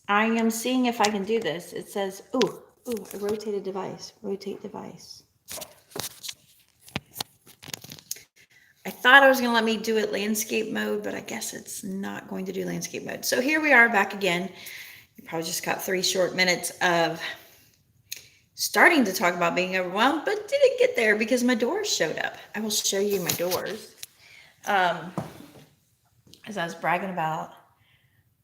I am seeing if I can do this. It says, a rotated device, rotate device. I thought it was going to let me do it landscape mode, but I guess it's not going to do landscape mode. So here we are back again. You probably just got 3 short minutes of starting to talk about being overwhelmed, but didn't get there because my doors showed up. I will show you my doors. As I was bragging about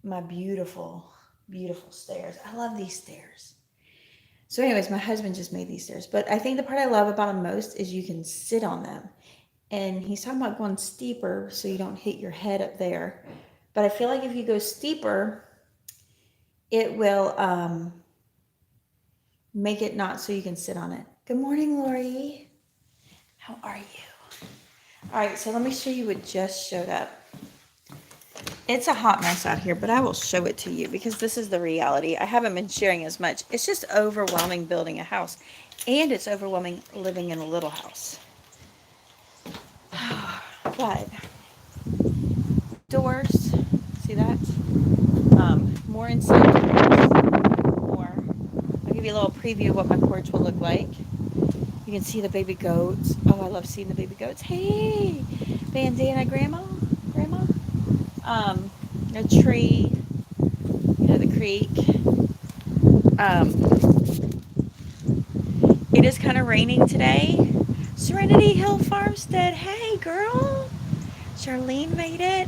my beautiful, beautiful stairs. I love these stairs. So anyways, my husband just made these stairs. But I think the part I love about them most is you can sit on them. And he's talking about going steeper so you don't hit your head up there. But I feel like if you go steeper, it will make it not so you can sit on it. Good morning, Lori. How are you? All right, so let me show you what just showed up. It's a hot mess out here, but I will show it to you because this is the reality. I haven't been sharing as much. It's just overwhelming building a house, and it's overwhelming living in a little house. But doors, see that? More inside doors, more. I'll give you a little preview of what my porch will look like. You can see the baby goats. Oh, I love seeing the baby goats. Hey, bandana, grandma. A tree, the creek. It is kind of raining today. Serenity Hill Farmstead. Hey, girl. Charlene made it.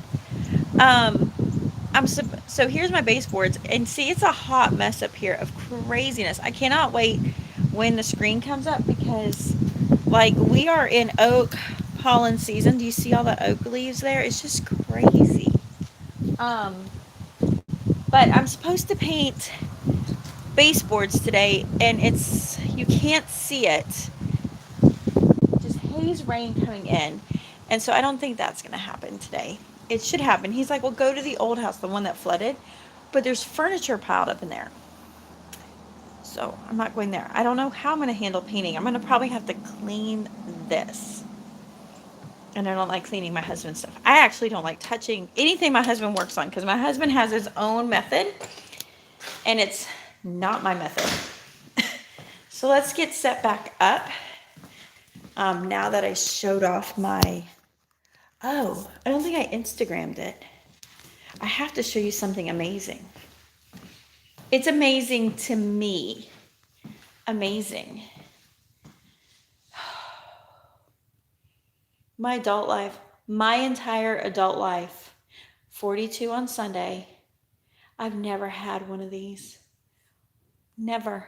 So here's my baseboards, and see, it's a hot mess up here of craziness. I cannot wait when the screen comes up because, like, we are in oak pollen season. Do you see all the oak leaves there? It's just crazy. But I'm supposed to paint baseboards today, and you can't see it. Just haze rain coming in. And so I don't think that's going to happen today. It should happen. He's like, well, go to the old house, the one that flooded. But there's furniture piled up in there. So I'm not going there. I don't know how I'm going to handle painting. I'm going to probably have to clean this. And I don't like cleaning my husband's stuff. I actually don't like touching anything my husband works on because my husband has his own method. And it's not my method. So let's get set back up. Now that I showed off my... Oh, I don't think I Instagrammed it. I have to show you something amazing. It's amazing to me. Amazing. My adult life, my entire adult life, 42 on Sunday, I've never had one of these. Never.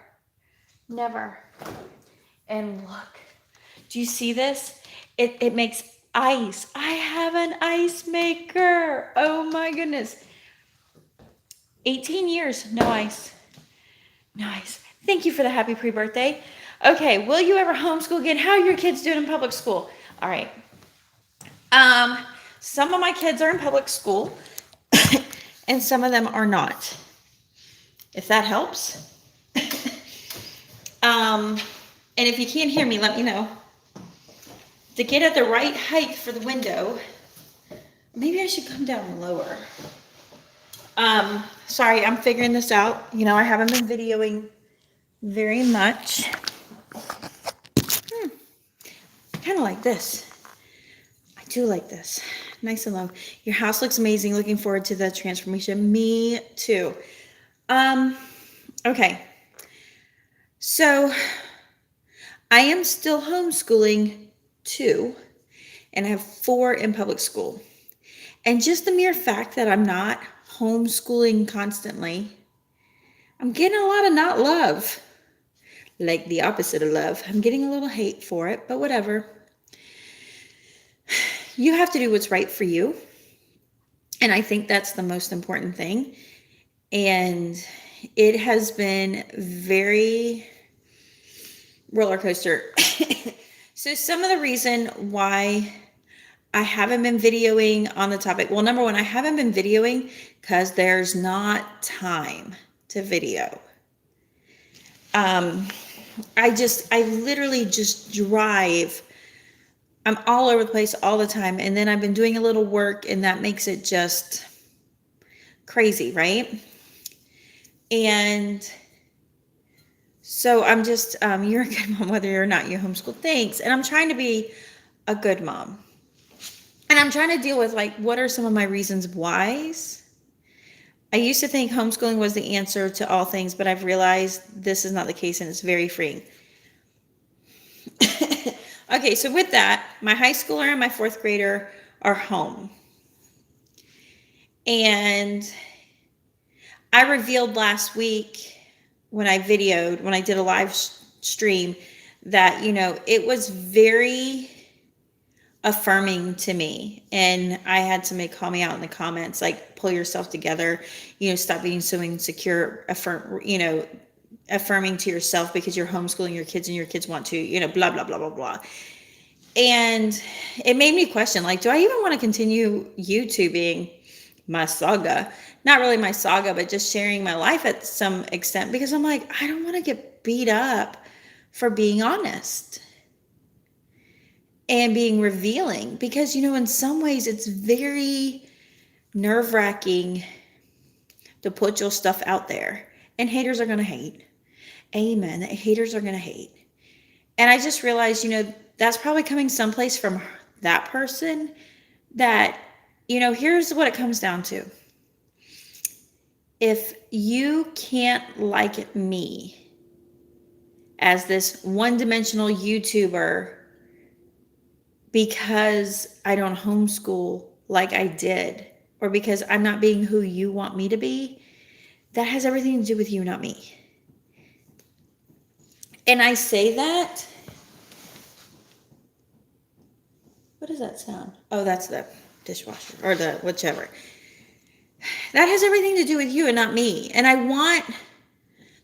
And look, do you see this? It makes ice. I have an ice maker. Oh my goodness. 18 years, no ice. Nice. Thank you for the happy pre-birthday. Okay, will you ever homeschool again? How are your kids doing in public school? All right. Some of my kids are in public school, and some of them are not. If that helps. And if you can't hear me, let me know. To get at the right height for the window, maybe I should come down lower. Sorry, I'm figuring this out. I haven't been videoing very much. Kind of like this. I do like this. Nice and low. Your house looks amazing. Looking forward to the transformation. Me too. Okay. So I am still homeschooling 2, and I have 4 in public school. And just the mere fact that I'm not homeschooling constantly, I'm getting a lot of not love. Like the opposite of love. I'm getting a little hate for it, but whatever. You have to do what's right for you. And I think that's the most important thing. And it has been very roller coaster. So some of the reason why I haven't been videoing on the topic. Well, number one, I haven't been videoing because there's not time to video. I literally just drive. I'm all over the place all the time. And then I've been doing a little work, and that makes it just crazy, right? And so I'm just, you're a good mom, whether or not you homeschool. Thanks. And I'm trying to be a good mom. And I'm trying to deal with, like, what are some of my reasons whys? I used to think homeschooling was the answer to all things, but I've realized this is not the case and it's very freeing. Okay, so with that, my high schooler and my fourth grader are home. And I revealed last week when I did a live stream, that, it was very affirming to me. And I had somebody call me out in the comments, like, pull yourself together, stop being so insecure, affirming to yourself because you're homeschooling your kids and your kids want to, blah, blah, blah, blah, blah. And it made me question, like, do I even want to continue YouTubing my saga? Not really my saga, but just sharing my life at some extent, because I'm like, I don't want to get beat up for being honest and being revealing, because, in some ways it's very nerve-wracking to put your stuff out there, and haters are going to hate. Amen. Haters are going to hate. And I just realized, that's probably coming someplace from that person, that, here's what it comes down to. If you can't like me as this one-dimensional YouTuber because I don't homeschool like I did, or because I'm not being who you want me to be, that has everything to do with you, not me. And I say that. What does that sound? Oh, that's the dishwasher, or the whichever. That has everything to do with you and not me. And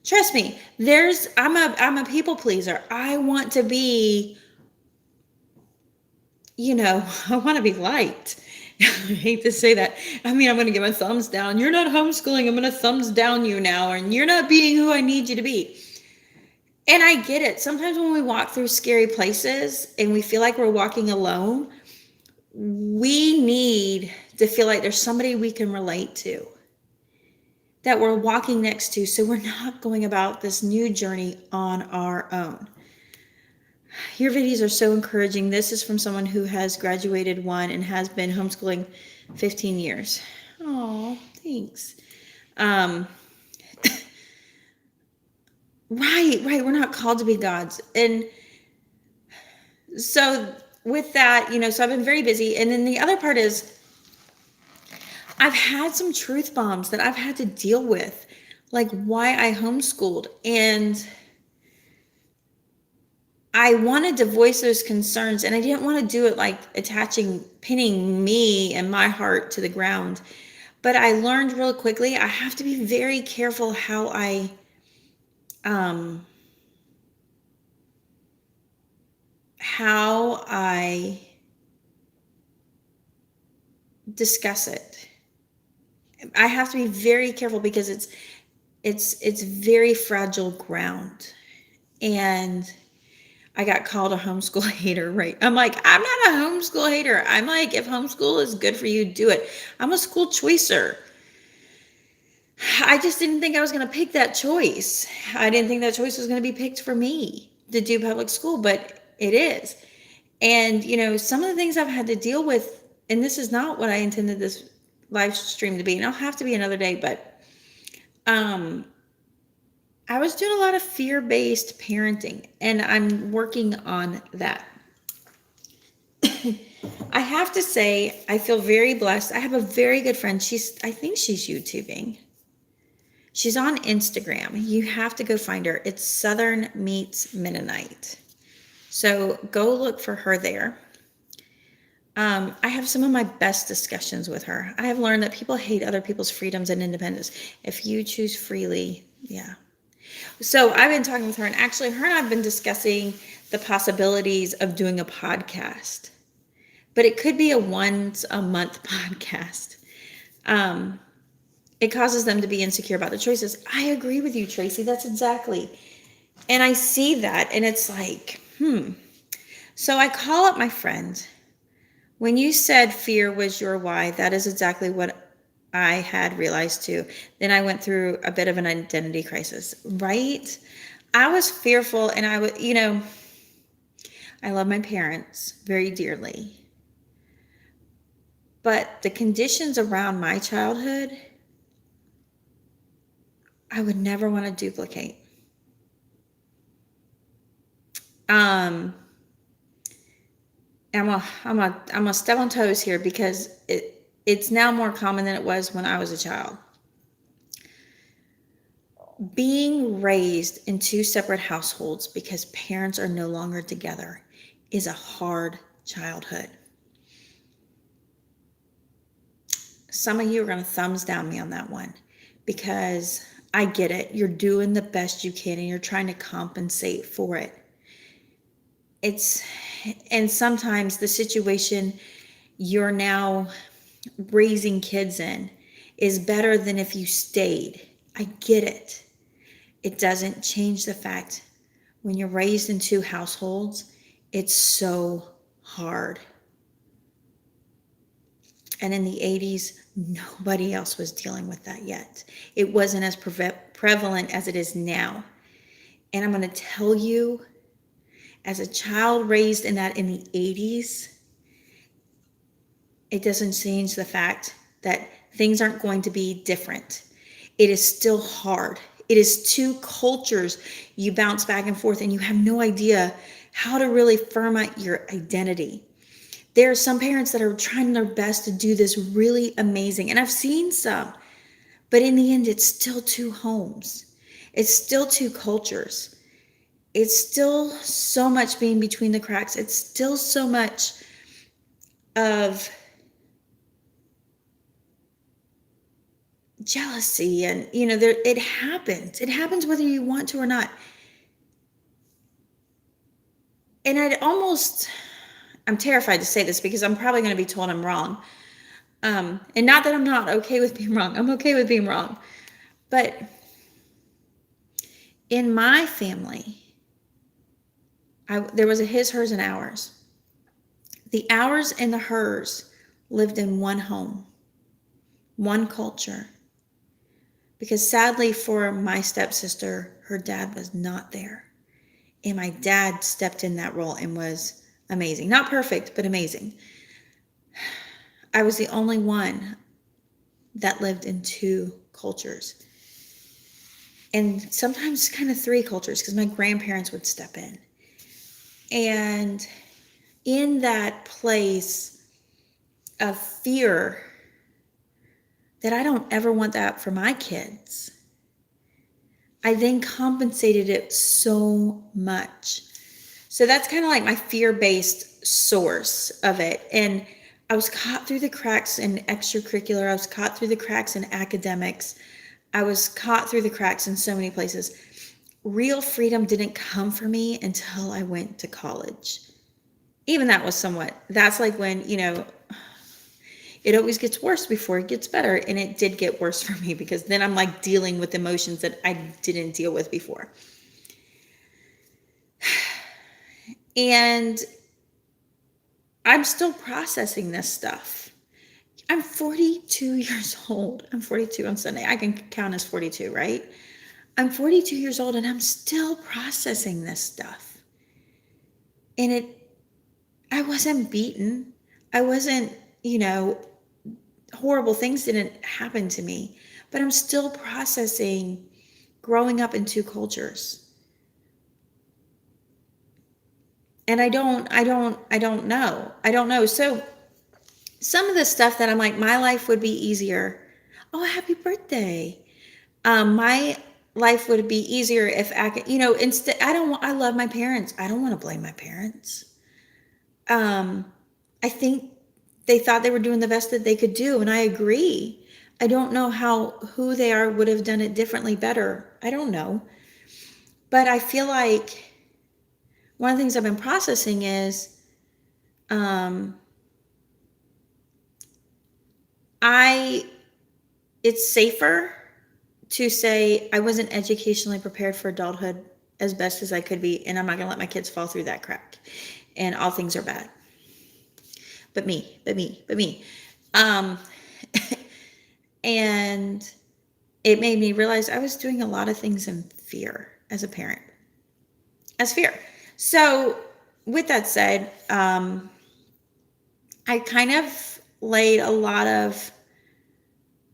trust me, I'm a people pleaser. I want to be, I want to be liked. I hate to say that. I'm going to give my thumbs down. You're not homeschooling. I'm going to thumbs down you now. And you're not being who I need you to be. And I get it. Sometimes when we walk through scary places and we feel like we're walking alone, we need to feel like there's somebody we can relate to, that we're walking next to, so we're not going about this new journey on our own. Your videos are so encouraging. This is from someone who has graduated 1 and has been homeschooling 15 years. Oh, thanks. Right. We're not called to be gods. And so with that, so I've been very busy. And then the other part is, I've had some truth bombs that I've had to deal with, like why I homeschooled. And I wanted to voice those concerns, and I didn't want to do it like pinning me and my heart to the ground. But I learned real quickly, I have to be very careful how I discuss it. I have to be very careful, because it's very fragile ground. And I got called a homeschool hater, right? I'm like, I'm not a homeschool hater. I'm like, if homeschool is good for you, do it. I'm a school choicer. I just didn't think I was going to pick that choice. I didn't think that choice was going to be picked for me to do public school, but it is. And, some of the things I've had to deal with, and this is not what I intended this live stream to be, and I'll have to be another day, but I was doing a lot of fear-based parenting, and I'm working on that. I have to say, I feel very blessed. I have a very good friend. I think she's YouTubing. She's on Instagram. You have to go find her. It's Southern Meets Mennonite. So go look for her there. I have some of my best discussions with her. I have learned that people hate other people's freedoms and independence. If you choose freely, yeah. So I've been talking with her, and actually her and I've been discussing the possibilities of doing a podcast, but it could be a once a month podcast. It causes them to be insecure about the choices. I agree with you, Tracy. That's exactly. And I see that, and it's like, So I call up my friend. When you said fear was your why, that is exactly what I had realized too. Then I went through a bit of an identity crisis, right? I was fearful, and I would, I love my parents very dearly. But the conditions around my childhood, I would never want to duplicate. Um, I'm a step on toes here because it's now more common than it was when I was a child. Being raised in two separate households because parents are no longer together is a hard childhood. Some of you are going to thumbs down me on that one because I get it. You're doing the best you can and you're trying to compensate for it. And sometimes the situation you're now raising kids in is better than if you stayed. I get it. It doesn't change the fact when you're raised in two households, it's so hard. And in the 80s, nobody else was dealing with that yet. It wasn't as prevalent as it is now. And I'm going to tell you, as a child raised in the 80s, it doesn't change the fact that things aren't going to be different. It is still hard. It is two cultures. You bounce back and forth and you have no idea how to really firm out your identity. There are some parents that are trying their best to do this really amazing. And I've seen some, but in the end, it's still two homes. It's still two cultures. It's still so much being between the cracks. It's still so much of jealousy. And, it happens. It happens whether you want to or not. And I'm terrified to say this because I'm probably going to be told I'm wrong. And not that I'm not okay with being wrong. I'm okay with being wrong. But in my family, there was a his, hers, and ours. The ours and the hers lived in one home, one culture. Because sadly for my stepsister, her dad was not there. And my dad stepped in that role and was amazing. Not perfect, but amazing. I was the only one that lived in two cultures. And sometimes kind of three cultures because my grandparents would step in. And in that place of fear that I don't ever want that for my kids, I then compensated it so much. So that's kind of like my fear-based source of it. And I was caught through the cracks in extracurricular. I was caught through the cracks in academics. I was caught through the cracks in so many places. Real freedom didn't come for me until I went to college. Even that was that's like when, it always gets worse before it gets better. And it did get worse for me because then I'm like dealing with emotions that I didn't deal with before. And I'm still processing this stuff. I'm 42 years old. I'm 42 on Sunday. I can count as 42, right? I'm 42 years old and I'm still processing this stuff. And I wasn't beaten. I wasn't, horrible things didn't happen to me, but I'm still processing growing up in two cultures. And I don't know. So some of the stuff that I'm like, my life would be easier. Oh, happy birthday. My life would be easier if I could, instead, I love my parents. I don't want to blame my parents. I think they thought they were doing the best that they could do. And I agree. I don't know who they are would have done it differently better. I don't know. But I feel like one of the things I've been processing is, it's safer to say I wasn't educationally prepared for adulthood as best as I could be, and I'm not going to let my kids fall through that crack. And all things are bad. But me. And it made me realize I was doing a lot of things in fear as a parent, as fear. So, with that said, I kind of laid a lot of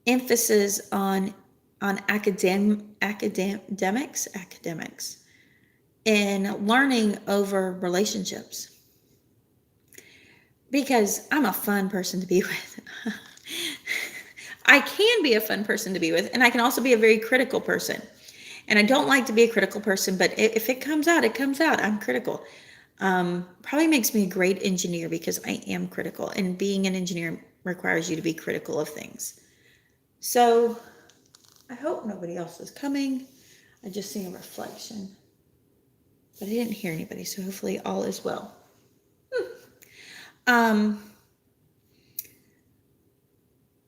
emphasis on academics and learning over relationships, because I'm a fun person to be with. I can be a fun person to be with, and I can also be a very critical person. And I don't like to be a critical person, but if it comes out, it comes out. I'm critical. Probably makes me a great engineer because I am critical, and being an engineer requires you to be critical of things. So I hope nobody else is coming. I just seen a reflection, but I didn't hear anybody, so hopefully all is well.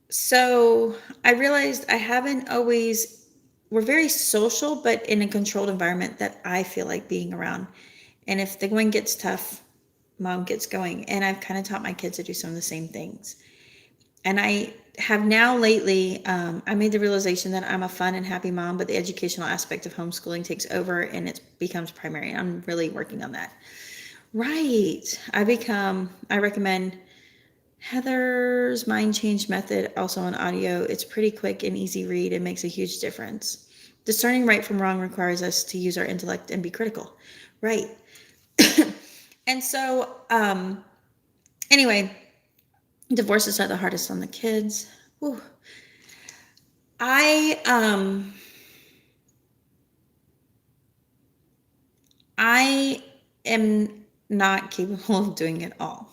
So I realized I haven't always, we're very social, but in a controlled environment that I feel like being around. And if the going gets tough, mom gets going. And I've kind of taught my kids to do some of the same things. And I have now lately, I made the realization that I'm a fun and happy mom, but the educational aspect of homeschooling takes over and it becomes primary. And I'm really working on that. Right. I recommend Heather's Mind Change Method, also on audio. It's pretty quick and easy read and makes a huge difference. Discerning right from wrong requires us to use our intellect and be critical. Right. And so, anyway, divorces are the hardest on the kids. Whew. I am not capable of doing it all.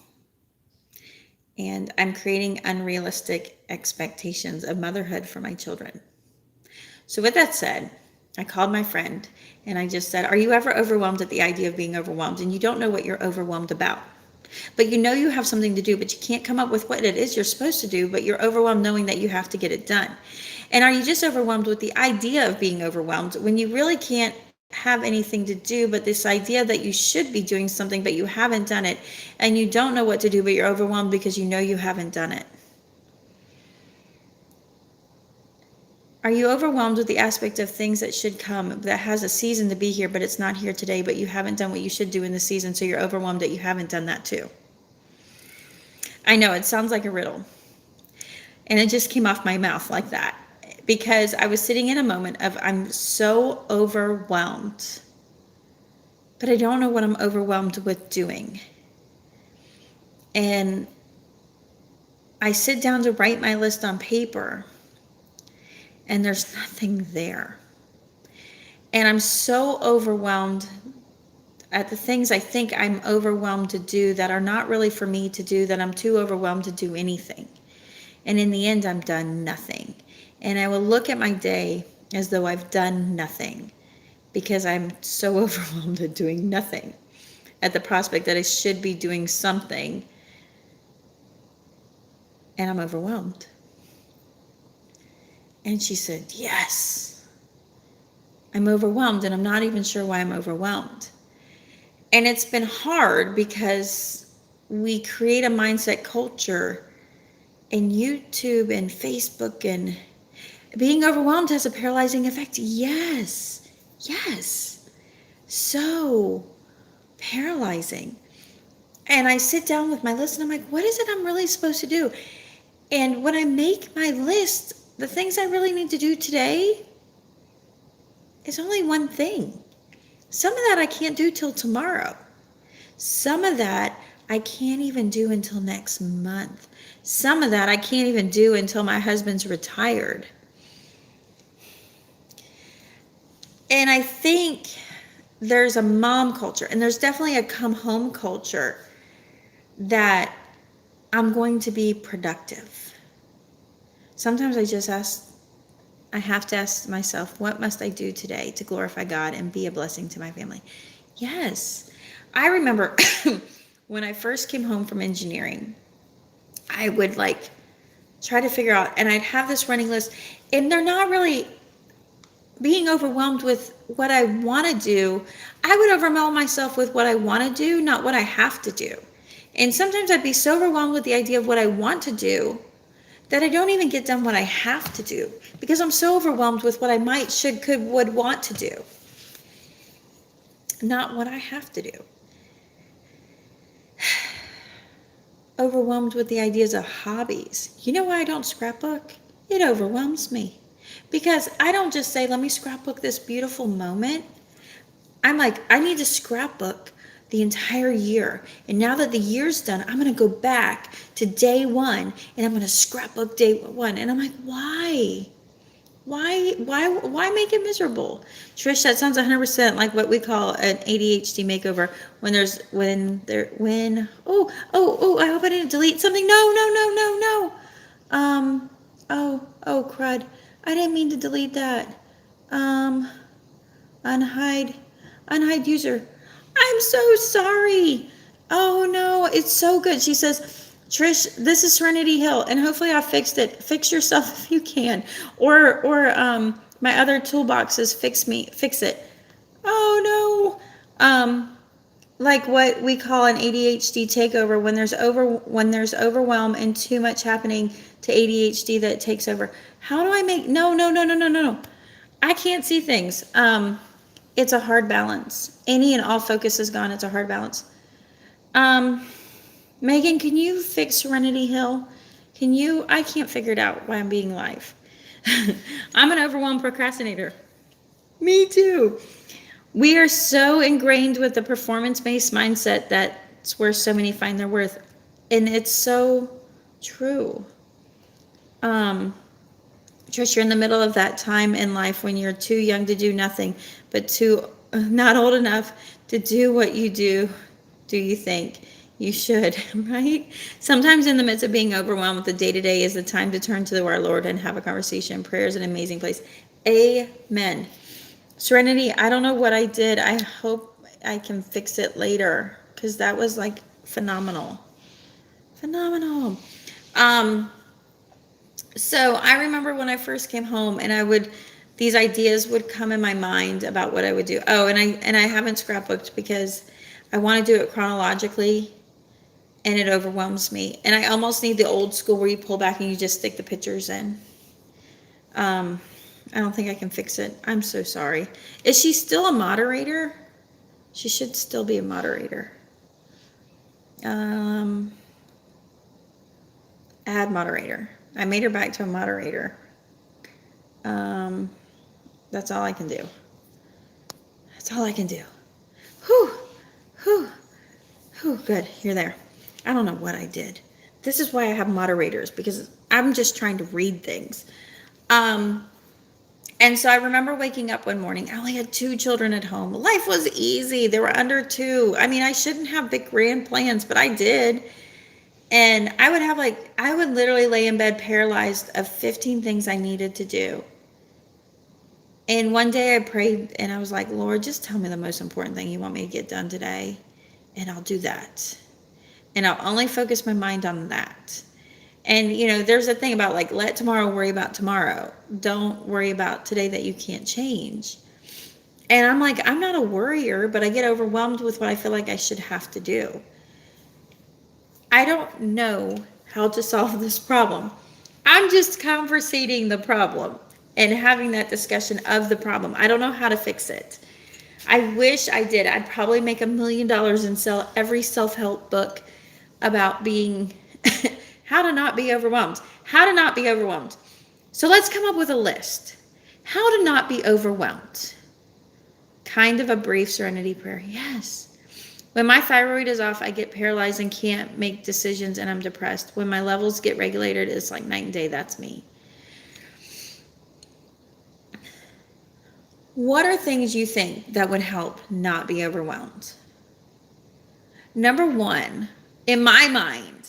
And I'm creating unrealistic expectations of motherhood for my children. So with that said, I called my friend and I just said, are you ever overwhelmed at the idea of being overwhelmed? And you don't know what you're overwhelmed about. But you know you have something to do, but you can't come up with what it is you're supposed to do, but you're overwhelmed knowing that you have to get it done. And are you just overwhelmed with the idea of being overwhelmed when you really can't have anything to do, but this idea that you should be doing something, but you haven't done it, and you don't know what to do, but you're overwhelmed because you know you haven't done it? Are you overwhelmed with the aspect of things that should come, that has a season to be here, but it's not here today, but you haven't done what you should do in the season, so you're overwhelmed that you haven't done that too? I know it sounds like a riddle, and it just came off my mouth like that because I was sitting in a moment of I'm so overwhelmed, but I don't know what I'm overwhelmed with doing. And I sit down to write my list on paper, and there's nothing there. And I'm so overwhelmed at the things I think I'm overwhelmed to do that are not really for me to do, that I'm too overwhelmed to do anything. And in the end, I'm done nothing. And I will look at my day as though I've done nothing because I'm so overwhelmed at doing nothing, at the prospect that I should be doing something, and I'm overwhelmed. And she said, yes, I'm overwhelmed, and I'm not even sure why I'm overwhelmed. And it's been hard because we create a mindset culture in YouTube and Facebook, and being overwhelmed has a paralyzing effect. Yes, so paralyzing. And I sit down with my list and I'm like, what is it I'm really supposed to do? And when I make my list, the things I really need to do today is only one thing. Some of that I can't do till tomorrow. Some of that I can't even do until next month. Some of that I can't even do until my husband's retired. And I think there's a mom culture, and there's definitely a come home culture that I'm going to be productive. Sometimes I have to ask myself, what must I do today to glorify God and be a blessing to my family? Yes. I remember when I first came home from engineering, I would try to figure out, and I'd have this running list, and they're not really being overwhelmed with what I want to do. I would overwhelm myself with what I want to do, not what I have to do. And sometimes I'd be so overwhelmed with the idea of what I want to do that I don't even get done what I have to do because I'm so overwhelmed with what I might, should, could, would, want to do. Not what I have to do. Overwhelmed with the ideas of hobbies. You know why I don't scrapbook? It overwhelms me. Because I don't just say, let me scrapbook this beautiful moment. I'm like, I need to scrapbook the entire year. And now that the year's done, I'm going to go back to day one and I'm going to scrapbook day one. And I'm like, why? Why make it miserable? Trish, that sounds 100% like what we call an ADHD makeover. I hope I didn't delete something. No. Crud. I didn't mean to delete that. Um, unhide user. I'm so sorry. Oh no, it's so good. She says, Trish, this is Serenity Hill, and hopefully I fixed it. Fix yourself if you can. Or my other toolbox is fix it. Oh no. Like what we call an ADHD takeover, when there's overwhelm and too much happening to ADHD that takes over. How do I make no. I can't see things. It's a hard balance. Any and all focus is gone. It's a hard balance. Megan, can you fix Serenity Hill? I can't figure it out why I'm being live. I'm an overwhelmed procrastinator. Me too. We are so ingrained with the performance-based mindset that's where so many find their worth. And it's so true. Trish, you're in the middle of that time in life when you're too young to do nothing, but too not old enough to do what you do you think you should, right? Sometimes in the midst of being overwhelmed with the day-to-day is the time to turn to our Lord and have a conversation. Prayer is an amazing place. Amen. Serenity, I don't know what I did. I hope I can fix it later because that was like phenomenal. So I remember when I first came home and these ideas would come in my mind about what I would do. Oh, and I haven't scrapbooked because I want to do it chronologically and it overwhelms me. And I almost need the old school where you pull back and you just stick the pictures in. I don't think I can fix it. I'm so sorry. Is she still a moderator? She should still be a moderator. Add moderator. I made her back to a moderator. That's all I can do. Whew, good. You're there. I don't know what I did. This is why I have moderators, because I'm just trying to read things. And so I remember waking up one morning. I only had 2 children at home. Life was easy. They were under 2. I mean, I shouldn't have big grand plans, but I did. And I would literally lay in bed paralyzed of 15 things I needed to do. And one day I prayed and I was like, Lord, just tell me the most important thing you want me to get done today. And I'll do that. And I'll only focus my mind on that. And, there's a thing about like, let tomorrow worry about tomorrow. Don't worry about today that you can't change. And I'm like, I'm not a worrier, but I get overwhelmed with what I feel like I should have to do. I don't know how to solve this problem. I'm just conversating the problem and having that discussion of the problem. I don't know how to fix it. I wish I did. I'd probably make $1 million and sell every self-help book about being how to not be overwhelmed. So let's come up with a list. How to not be overwhelmed. Kind of a brief serenity prayer. Yes. When my thyroid is off, I get paralyzed and can't make decisions and I'm depressed. When my levels get regulated, it's like night and day. That's me. What are things you think that would help not be overwhelmed? Number 1, in my mind,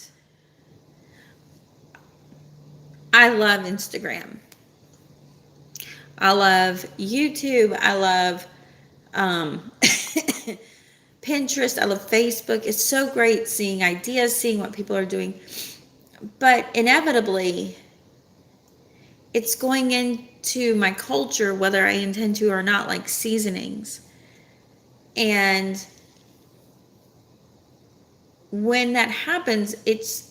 I love Instagram. I love YouTube. I love Pinterest. I love Facebook. It's so great seeing ideas, seeing what people are doing. But inevitably, it's going into my culture, whether I intend to or not, like seasonings. And when that happens, it's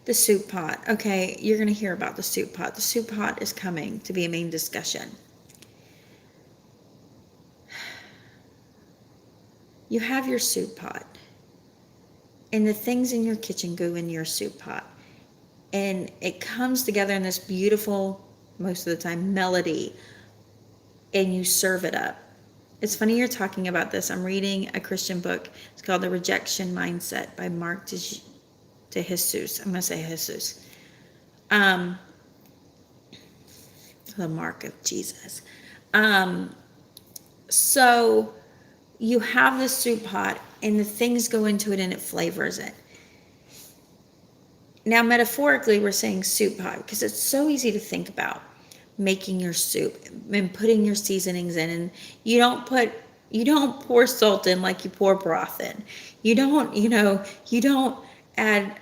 The soup pot. Okay, you're going to hear about the soup pot. The soup pot is coming to be a main discussion. You have your soup pot, and the things in your kitchen go in your soup pot. And it comes together in this beautiful, most of the time, melody, and you serve it up. It's funny you're talking about this. I'm reading a Christian book. It's called The Rejection Mindset by Mark de Jesus. I'm going to say Jesus. The mark of Jesus. So you have the soup pot and the things go into it and it flavors it. Now, metaphorically, we're saying soup pot because it's so easy to think about making your soup and putting your seasonings in. And you don't pour salt in like you pour broth in. You don't add,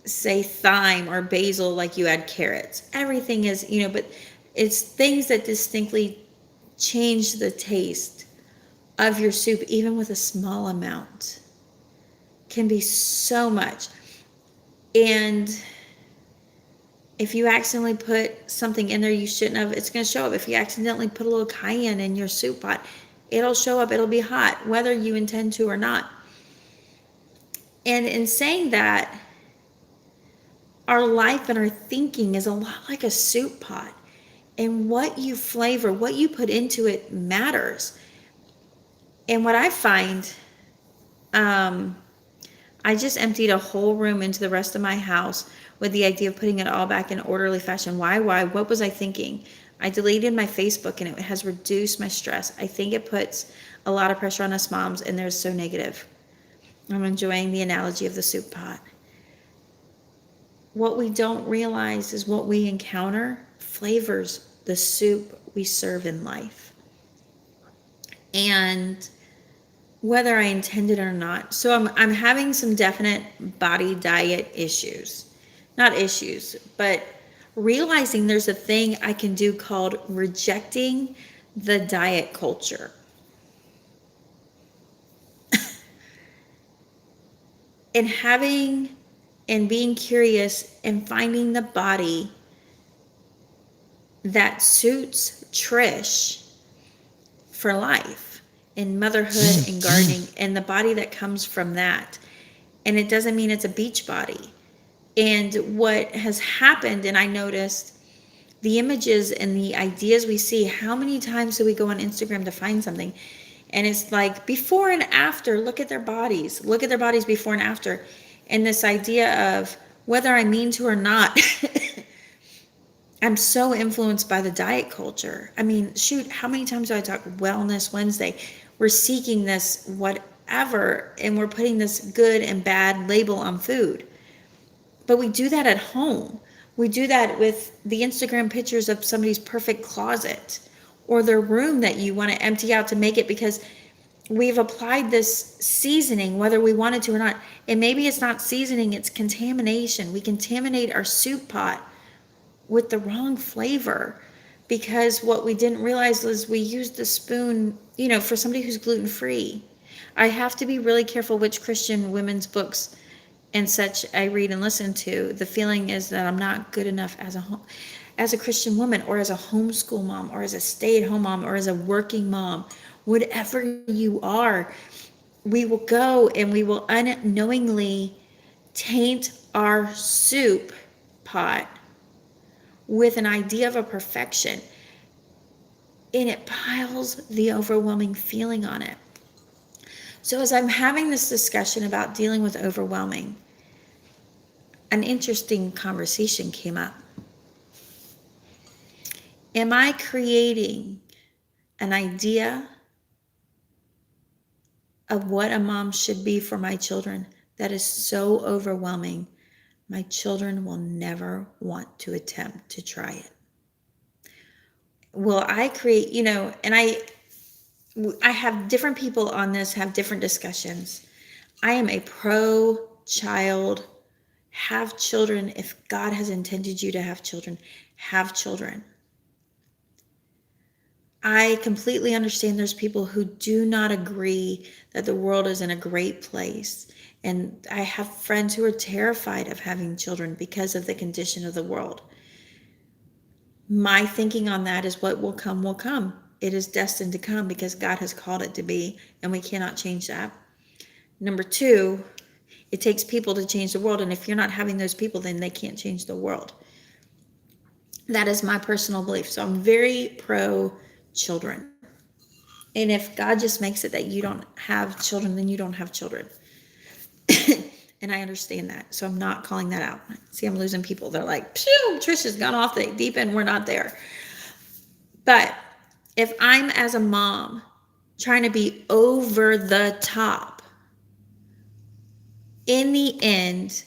say, thyme or basil like you add carrots. Everything is, but it's things that distinctly change the taste of your soup, even with a small amount, can be so much. And if you accidentally put something in there you shouldn't have, it's going to show up. If you accidentally put a little cayenne in your soup pot, it'll show up. It'll be hot, whether you intend to or not. And in saying that, our life and our thinking is a lot like a soup pot. And what you flavor, what you put into it matters. And what I find, I just emptied a whole room into the rest of my house with the idea of putting it all back in orderly fashion. Why? What was I thinking? I deleted my Facebook and it has reduced my stress. I think it puts a lot of pressure on us moms and they're so negative. I'm enjoying the analogy of the soup pot. What we don't realize is what we encounter flavors the soup we serve in life. And whether I intended it or not. So I'm having some definite body diet issues. Not issues, but realizing there's a thing I can do called rejecting the diet culture. And being curious and finding the body that suits Trish for life in motherhood and gardening, and the body that comes from that. And it doesn't mean it's a beach body. And what has happened, and I noticed the images and the ideas we see, how many times do we go on Instagram to find something? And it's like before and after, look at their bodies before and after. And this idea of whether I mean to or not, I'm so influenced by the diet culture. I mean, shoot, how many times do I talk Wellness Wednesday? We're seeking this whatever, and we're putting this good and bad label on food. But we do that at home. We do that with the Instagram pictures of somebody's perfect closet or their room that you want to empty out to make it because we've applied this seasoning, whether we wanted to or not. And maybe it's not seasoning, it's contamination. We contaminate our soup pot with the wrong flavor because what we didn't realize was we used the spoon, for somebody who's gluten-free. I have to be really careful which Christian women's books and such I read and listen to. The feeling is that I'm not good enough as a Christian woman or as a homeschool mom or as a stay-at-home mom or as a working mom. Whatever you are, we will go and we will unknowingly taint our soup pot with an idea of a perfection, and it piles the overwhelming feeling on it. So as I'm having this discussion about dealing with overwhelming, an interesting conversation came up. Am I creating an idea of what a mom should be for my children that is so overwhelming, my children will never want to attempt to try it? Will I create, and I have different people on this, have different discussions. I am a pro-child, have children. If God has intended you to have children, have children. I completely understand there's people who do not agree that the world is in a great place. And I have friends who are terrified of having children because of the condition of the world. My thinking on that is what will come will come. It is destined to come because God has called it to be, and we cannot change that. Number two, it takes people to change the world. And if you're not having those people, then they can't change the world. That is my personal belief. So I'm very pro children. And if God just makes it that you don't have children, then you don't have children. And I understand that. So I'm not calling that out. See, I'm losing people. They're like, phew, Trish has gone off the deep end. We're not there. But if I'm as a mom trying to be over the top, in the end,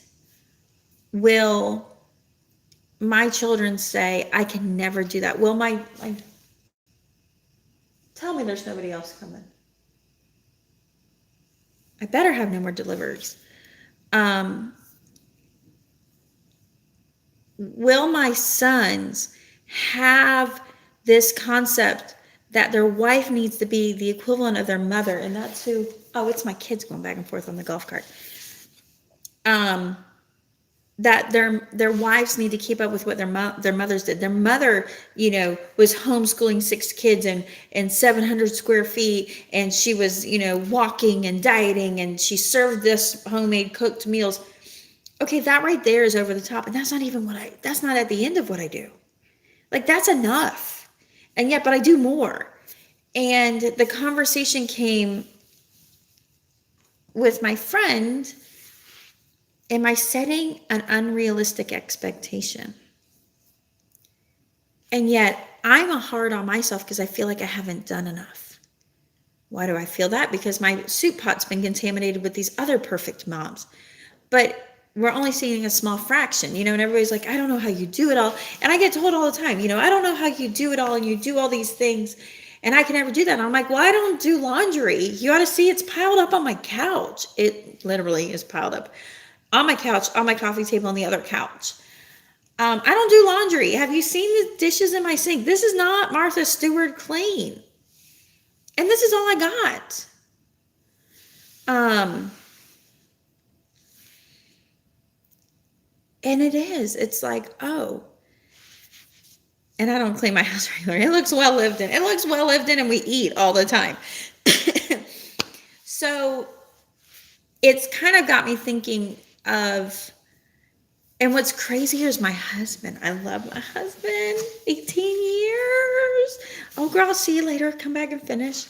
will my children say, I can never do that? Will my tell me there's nobody else coming? I better have no more deliveries. Will my sons have this concept that their wife needs to be the equivalent of their mother? And that's who, oh, it's my kids going back and forth on the golf cart. That their wives need to keep up with what their mothers did. Their mother, was homeschooling 6 kids and 700 square feet, and she was, walking and dieting, and she served this homemade cooked meals. Okay, that right there is over the top, and that's not even that's not at the end of what I do. Like, that's enough. And yet, but I do more. And the conversation came with my friend. Am I setting an unrealistic expectation? And yet I'm hard on myself because I feel like I haven't done enough. Why do I feel that? Because my soup pot's been contaminated with these other perfect moms. But we're only seeing a small fraction, and everybody's like, I don't know how you do it all. And I get told all the time, I don't know how you do it all, and you do all these things, and I can never do that. And I'm like, well, I don't do laundry. You ought to see it's piled up on my couch. It literally is piled up on my couch, on my coffee table, on the other couch. I don't do laundry. Have you seen the dishes in my sink? This is not Martha Stewart clean. And this is all I got. And it's like, oh. And I don't clean my house regularly. It looks well lived in. It looks well lived in, and we eat all the time. So it's kind of got me thinking of, and what's crazier is my husband. I love my husband. 18 years. Oh, girl, I'll see you later. Come back and finish.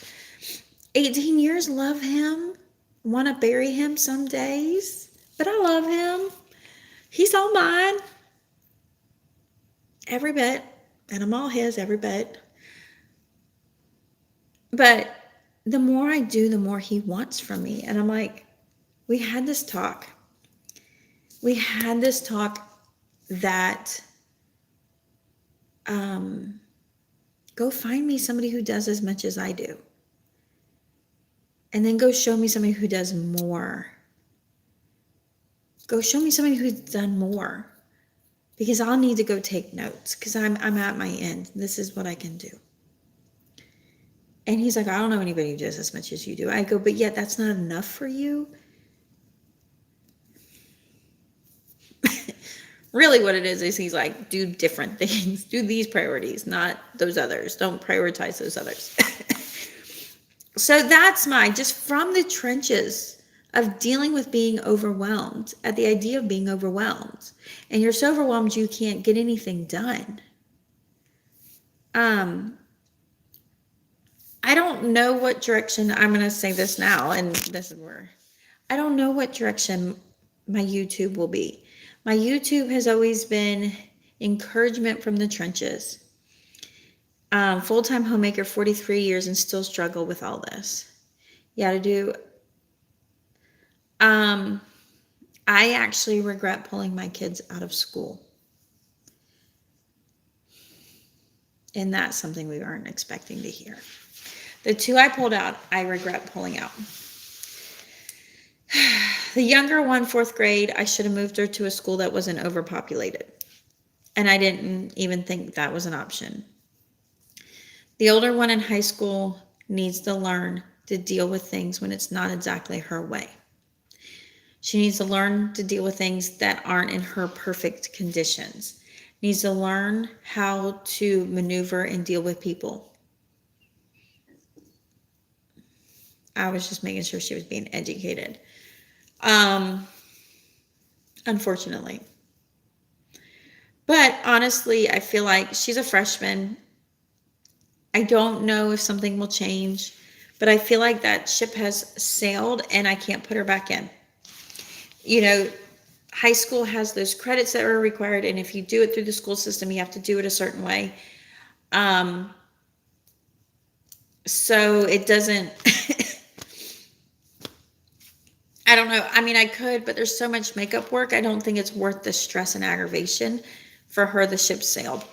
18 years, love him. Want to bury him some days. But I love him. He's all mine. Every bit. And I'm all his, every bit. But the more I do, the more he wants from me. And I'm like, we had this talk. That go find me somebody who does as much as I do. And then go show me somebody who does more. Go show me somebody who's done more. Because I'll need to go take notes. Because I'm at my end. This is what I can do. And he's like, I don't know anybody who does as much as you do. I go, but yet that's not enough for you? Really what it is he's like, do different things. Do these priorities, not those others. Don't prioritize those others. So that's just from the trenches of dealing with being overwhelmed, at the idea of being overwhelmed. And you're so overwhelmed you can't get anything done. I don't know what direction, I'm going to say this now, and this is where, I don't know what direction my YouTube will be. My YouTube has always been encouragement from the trenches. Full-time homemaker, 43 years, and still struggle with all this. Yeah, to do. I actually regret pulling my kids out of school. And that's something we weren't expecting to hear. The 2 I pulled out, I regret pulling out. The younger one, 4th grade, I should have moved her to a school that wasn't overpopulated. And I didn't even think that was an option. The older one in high school needs to learn to deal with things when it's not exactly her way. She needs to learn to deal with things that aren't in her perfect conditions. Needs to learn how to maneuver and deal with people. I was just making sure she was being educated. Unfortunately. But honestly, I feel like she's a freshman. I don't know if something will change, but I feel like that ship has sailed and I can't put her back in. You know, high school has those credits that are required, and if you do it through the school system, you have to do it a certain way. So it doesn't, I don't know. I mean, I could, but there's so much makeup work. I don't think it's worth the stress and aggravation for her. The ship sailed.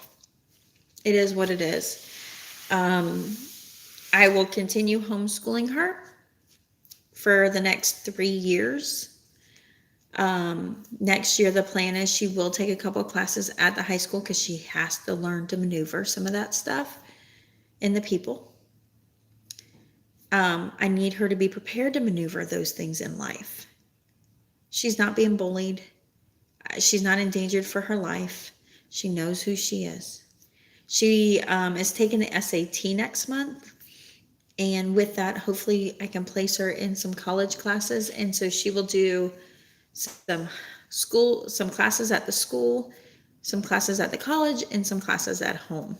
It is what it is. I will continue homeschooling her for the next 3 years. Next year, the plan is she will take a couple of classes at the high school because she has to learn to maneuver some of that stuff in the people. I need her to be prepared to maneuver those things in life. She's not being bullied. She's not endangered for her life. She knows who she is. She is taking the SAT next month. And with that, hopefully I can place her in some college classes. And so she will do some classes at the school, some classes at the college, and some classes at home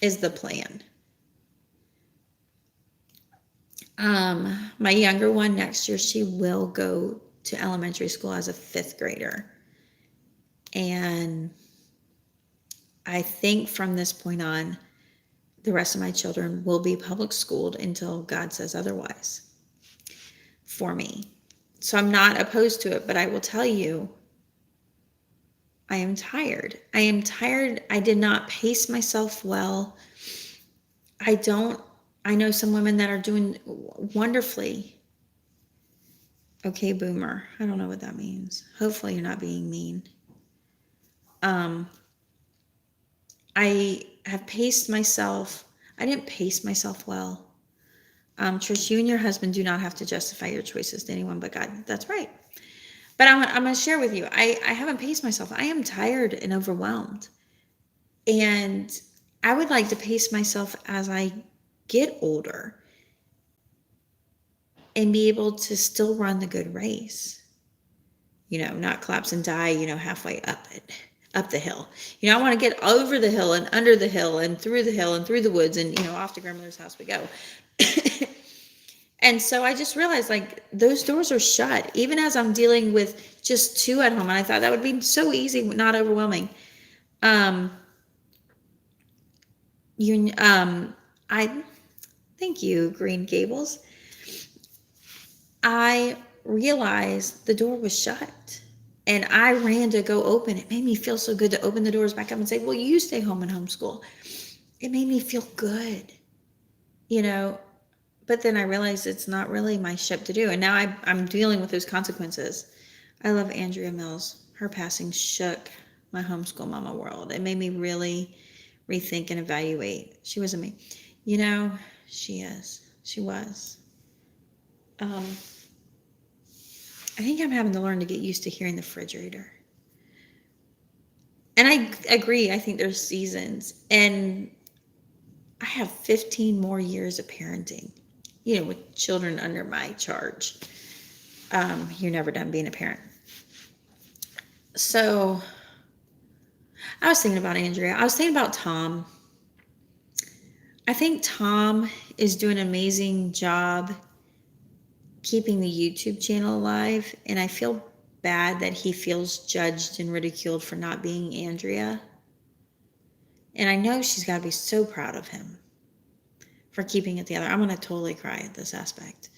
is the plan. My younger one next year, she will go to elementary school as a 5th grader. And I think from this point on, the rest of my children will be public schooled until God says otherwise for me. So I'm not opposed to it, but I will tell you, I am tired. I am tired. I did not pace myself well. I know some women that are doing wonderfully. Okay, boomer. I don't know what that means. Hopefully you're not being mean. I have paced myself. I didn't pace myself well. Trish, you and your husband do not have to justify your choices to anyone but God. That's right. But I'm going to share with you. I haven't paced myself. I am tired and overwhelmed. And I would like to pace myself as I get older and be able to still run the good race. Not collapse and die, halfway up the hill. I want to get over the hill and under the hill and through the woods and, off to grandmother's house we go. And so I just realized like those doors are shut, even as I'm dealing with just 2 at home. And I thought that would be so easy, not overwhelming. I thank you, Green Gables. I realized the door was shut and I ran to go open. It made me feel so good to open the doors back up and say, well, you stay home and homeschool. It made me feel good, but then I realized it's not really my ship to do. And now I'm dealing with those consequences. I love Andrea Mills. Her passing shook my homeschool mama world. It made me really rethink and evaluate. She was amazing. She is. She was. I think I'm having to learn to get used to hearing the refrigerator. And I agree. I think there's seasons. And I have 15 more years of parenting, with children under my charge. You're never done being a parent. So I was thinking about Andrea. I was thinking about Tom. I think Tom is doing an amazing job keeping the YouTube channel alive. And I feel bad that he feels judged and ridiculed for not being Andrea. And I know she's got to be so proud of him for keeping it together. I'm going to totally cry at this aspect.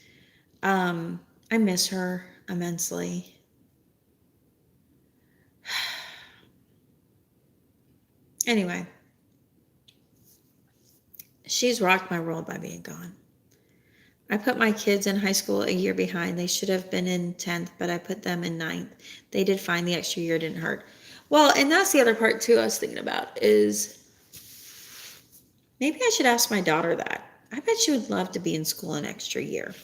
I miss her immensely. Anyway, she's rocked my world by being gone. I put my kids in high school a year behind. They should have been in 10th, but I put them in 9th. They did fine. The extra year didn't hurt. Well, and that's the other part too I was thinking about is Maybe I should ask my daughter that. I bet she would love to be in school an extra year.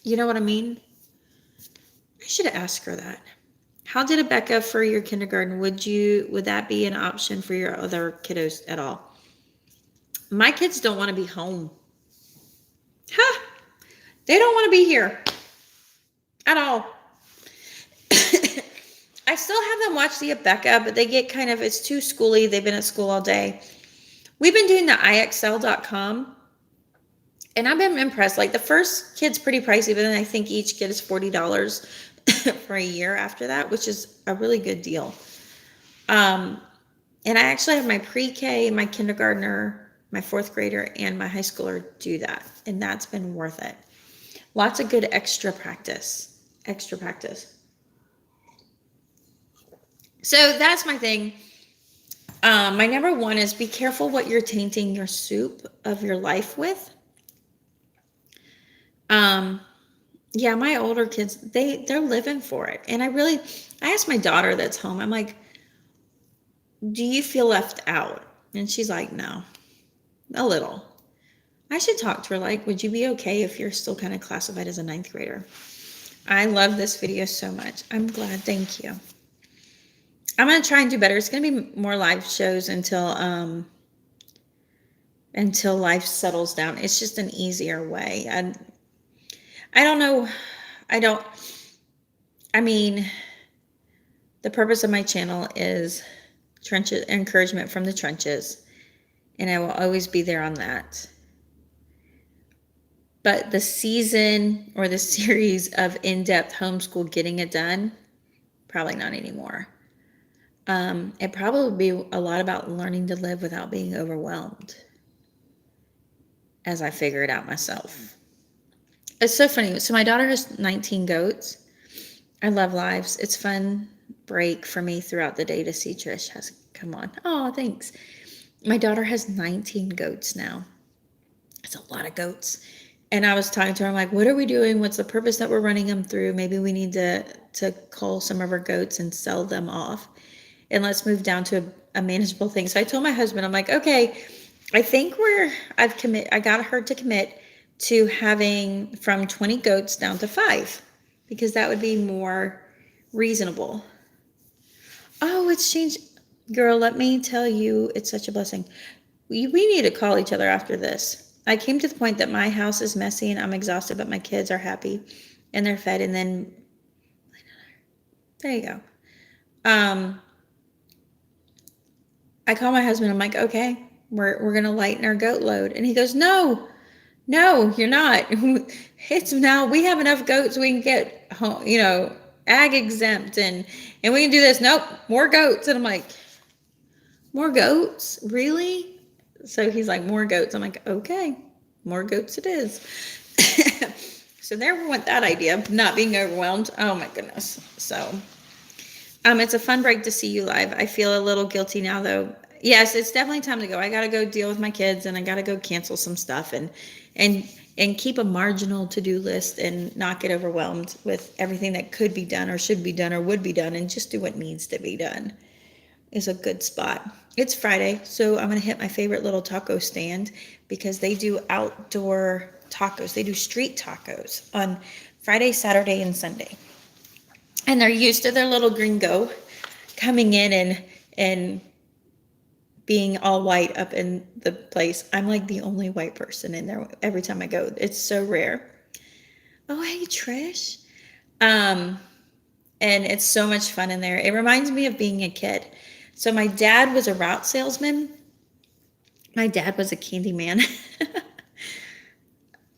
You know what I mean? I should ask her that. How did Rebecca for your kindergarten? Would that be an option for your other kiddos at all? My kids don't want to be home. Huh? They don't want to be here at all. I still have them watch the Rebecca, but they get kind of, it's too schooly. They've been at school all day. We've been doing the IXL.com, and I've been impressed. Like the first kid's pretty pricey, but then I think each kid is $40 for a year after that, which is a really good deal. And I actually have my pre-K, my kindergartner, my fourth grader, and my high schooler do that, and that's been worth it. Lots of good extra practice. So that's my thing. My number one is be careful what you're tainting your soup of your life with. Yeah, my older kids, they're living for it. And I asked my daughter that's home, I'm like, do you feel left out? And she's like, no, a little. I should talk to her, like, would you be okay if you're still kind of classified as a ninth grader? I love this video so much. I'm glad. Thank you. I'm going to try and do better. It's going to be more live shows until life settles down. It's just an easier way. I don't know. I mean, the purpose of my channel is trenches, encouragement from the trenches, and I will always be there on that. But the season or the series of in-depth homeschool getting it done, probably not anymore. It probably would be a lot about learning to live without being overwhelmed as I figure it out myself. It's so funny. So my daughter has 19 goats. I love lives. It's fun break for me throughout the day to see Trish has come on. Oh, thanks. My daughter has 19 goats now. It's a lot of goats. And I was talking to her, I'm like, what are we doing? What's the purpose that we're running them through? Maybe we need to cull some of our goats and sell them off. And let's move down to a manageable thing. So I told my husband, I'm like, okay, I think I got her to commit to having from 20 goats down to 5, because that would be more reasonable. Oh, it's changed. Girl, let me tell you, it's such a blessing. We need to call each other after this. I came to the point that my house is messy and I'm exhausted, but my kids are happy and they're fed. And then, there you go. I call my husband. I'm like, okay, we're going to lighten our goat load. And he goes, no, you're not. It's now we have enough goats. We can get, ag exempt and we can do this. Nope. More goats. And I'm like, more goats? Really? So he's like, more goats. I'm like, okay, more goats it is. So there went that idea of not being overwhelmed. Oh my goodness. So it's a fun break to see you live. I feel a little guilty now though. Yes, it's definitely time to go. I got to go deal with my kids and I got to go cancel some stuff and keep a marginal to-do list and not get overwhelmed with everything that could be done or should be done or would be done, and just do what needs to be done is a good spot. It's Friday, so I'm going to hit my favorite little taco stand because they do outdoor tacos. They do street tacos on Friday, Saturday, and Sunday. And they're used to their little gringo coming in and being all white up in the place. I'm like the only white person in there every time I go. It's so rare. Oh, hey, Trish. And it's so much fun in there. It reminds me of being a kid. So my dad was a route salesman. My dad was a candy man.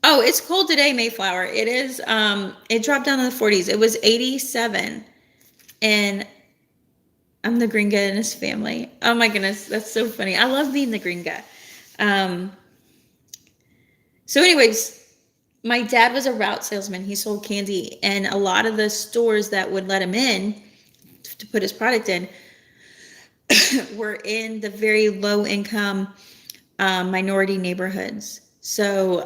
Oh, it's cold today, Mayflower. It is. It dropped down to the 40s. It was 87. And I'm the gringa in his family. Oh my goodness, that's so funny. I love being the gringa. So anyways, my dad was a route salesman. He sold candy, and a lot of the stores that would let him in to put his product in were in the very low income minority neighborhoods. So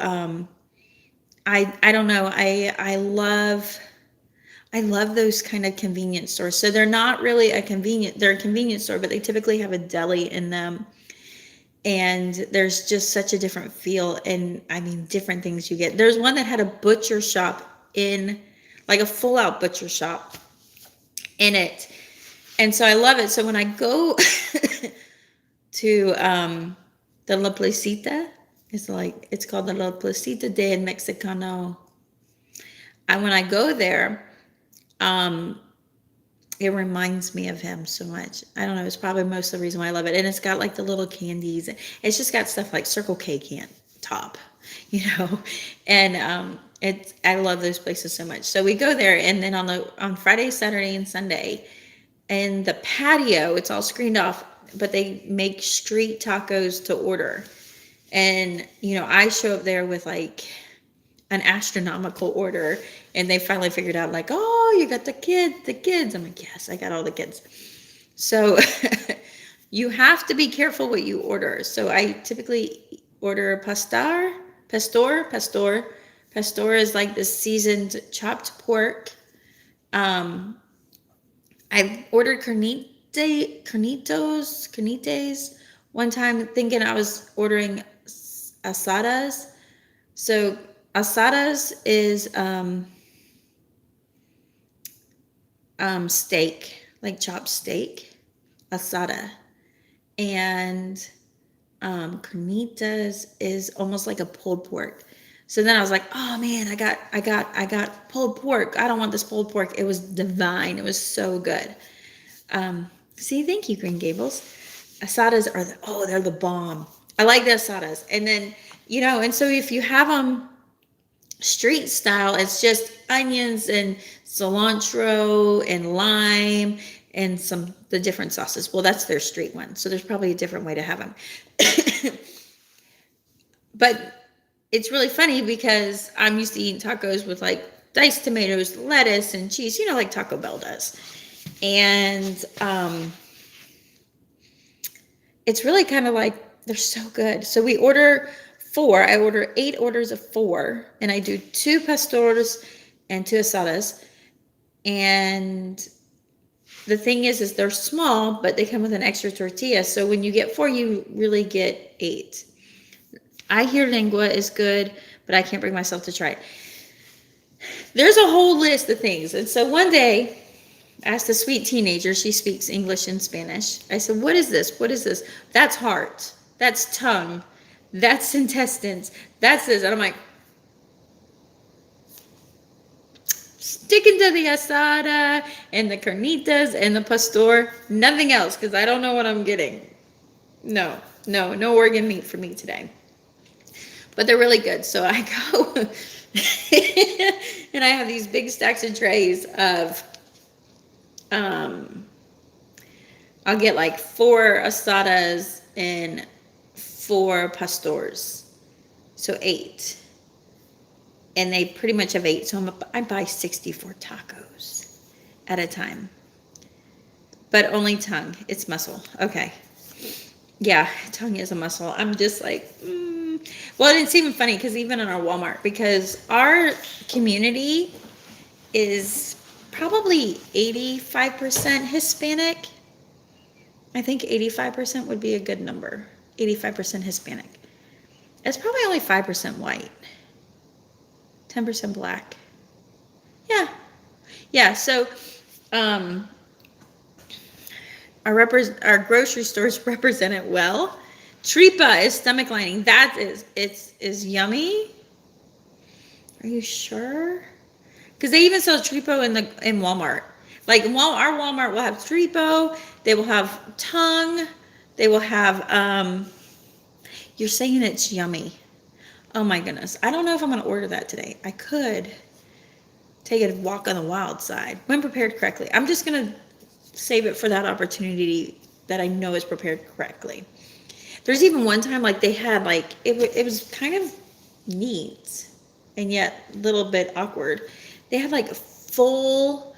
I don't know. I love those kind of convenience stores. So they're not really they're a convenience store, but they typically have a deli in them. And there's just such a different feel, and I mean, different things you get. There's one that had a butcher shop in, like a full out butcher shop in it. And so I love it. So when I go to the La Placita, it's called the La Placita de Mexicano. And when I go there, um, it reminds me of him so much. I don't know. It's probably most of the reason why I love it. And it's got like the little candies. It's just got stuff like Circle K can top, you know. And I love those places so much. So we go there, and then on Friday, Saturday, and Sunday, and the patio, it's all screened off, but they make street tacos to order. And you know, I show up there with like an astronomical order, and they finally figured out like, oh, you got the kids. I'm like, yes, I got all the kids. So you have to be careful what you order. So I typically order pastor. Pastor is like the seasoned chopped pork. I've ordered carnitas one time, thinking I was ordering asadas. So asadas is steak, like chopped steak, asada. And carnitas is almost like a pulled pork. So then I was like, oh man, I got pulled pork. I don't want this pulled pork. It was divine. It was so good. See, thank you, Green Gables. Asadas they're the bomb. I like the asadas. And then, you know, and so if you have them street style, it's just onions and cilantro and lime and the different sauces. Well, that's their street one. So there's probably a different way to have them. But it's really funny because I'm used to eating tacos with like diced tomatoes, lettuce, and cheese, you know, like Taco Bell does. And it's really kind of like, they're so good. So we order 4. I order 8 orders of 4, and I do 2 pastors and 2 asadas. And the thing is they're small, but they come with an extra tortilla. So when you get 4, you really get 8. I hear lengua is good, but I can't bring myself to try it. There's a whole list of things. And so one day, I asked a sweet teenager, she speaks English and Spanish. I said, what is this? What is this? That's heart. That's tongue. That's intestines. That's this. And I'm like, sticking to the asada and the carnitas and the pastor, nothing else, because I don't know what I'm getting. No organ meat for me today. But they're really good. So I go and I have these big stacks of trays of, I'll get like 4 asadas and 4 pastors. So 8. And they pretty much have 8. So I buy 64 tacos at a time. But only tongue. It's muscle. Okay. Yeah, tongue is a muscle. I'm just like, Well, it's even funny because even in our Walmart, because our community is probably 85% Hispanic. I think 85% would be a good number. 85% Hispanic. It's probably only 5% white. 10% black. Yeah. So, our grocery stores represent it well. Tripa is stomach lining. That is yummy. Are you sure? Because they even sell tripo in Walmart. Like our Walmart will have tripo. They will have tongue. They will have. You're saying it's yummy. Oh my goodness. I don't know if I'm going to order that today. I could take a walk on the wild side when prepared correctly. I'm just going to save it for that opportunity that I know is prepared correctly. There's even one time like they had like, it was kind of neat and yet a little bit awkward. They had like full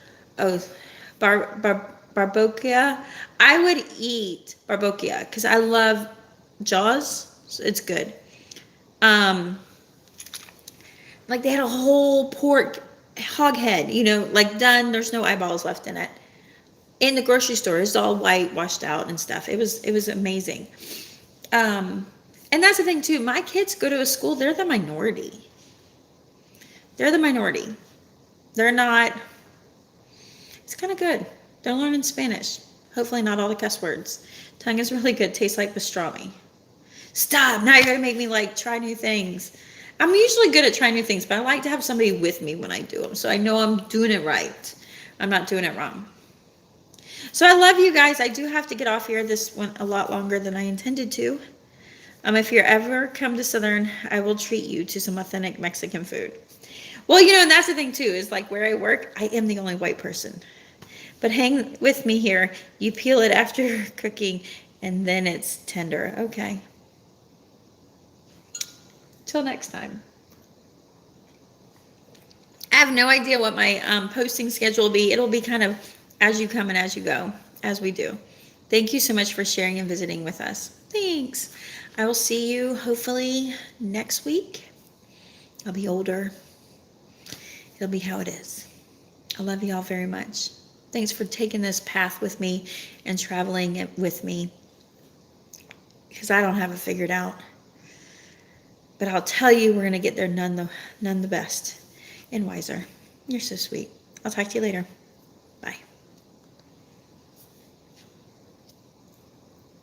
barbacoa. I would eat barbacoa because I love Jaws. So it's good. Like they had a whole pork hog head, like done. There's no eyeballs left in it. In the grocery store, it's all white, washed out and stuff. It was amazing. And that's the thing too. My kids go to a school, they're the minority. They're the minority. They're not, it's kind of good. They're learning Spanish. Hopefully not all the cuss words. Tongue is really good. Tastes like pastrami. Stop. Now you're going to make me like try new things. I'm usually good at trying new things, but I like to have somebody with me when I do them. So I know I'm doing it right. I'm not doing it wrong. So I love you guys. I do have to get off here. This went a lot longer than I intended to. If you're ever come to Southern, I will treat you to some authentic Mexican food. Well, and that's the thing too, is like where I work, I am the only white person. But hang with me here. You peel it after cooking, and then it's tender. Okay. Till next time. I have no idea what my posting schedule will be. It'll be kind of as you come and as you go, as we do. Thank you so much for sharing and visiting with us. Thanks. I will see you hopefully next week. I'll be older. It'll be how it is. I love you all very much. Thanks for taking this path with me and traveling it with me, because I don't have it figured out. But I'll tell you, we're going to get there none the best and wiser. You're so sweet. I'll talk to you later. Bye.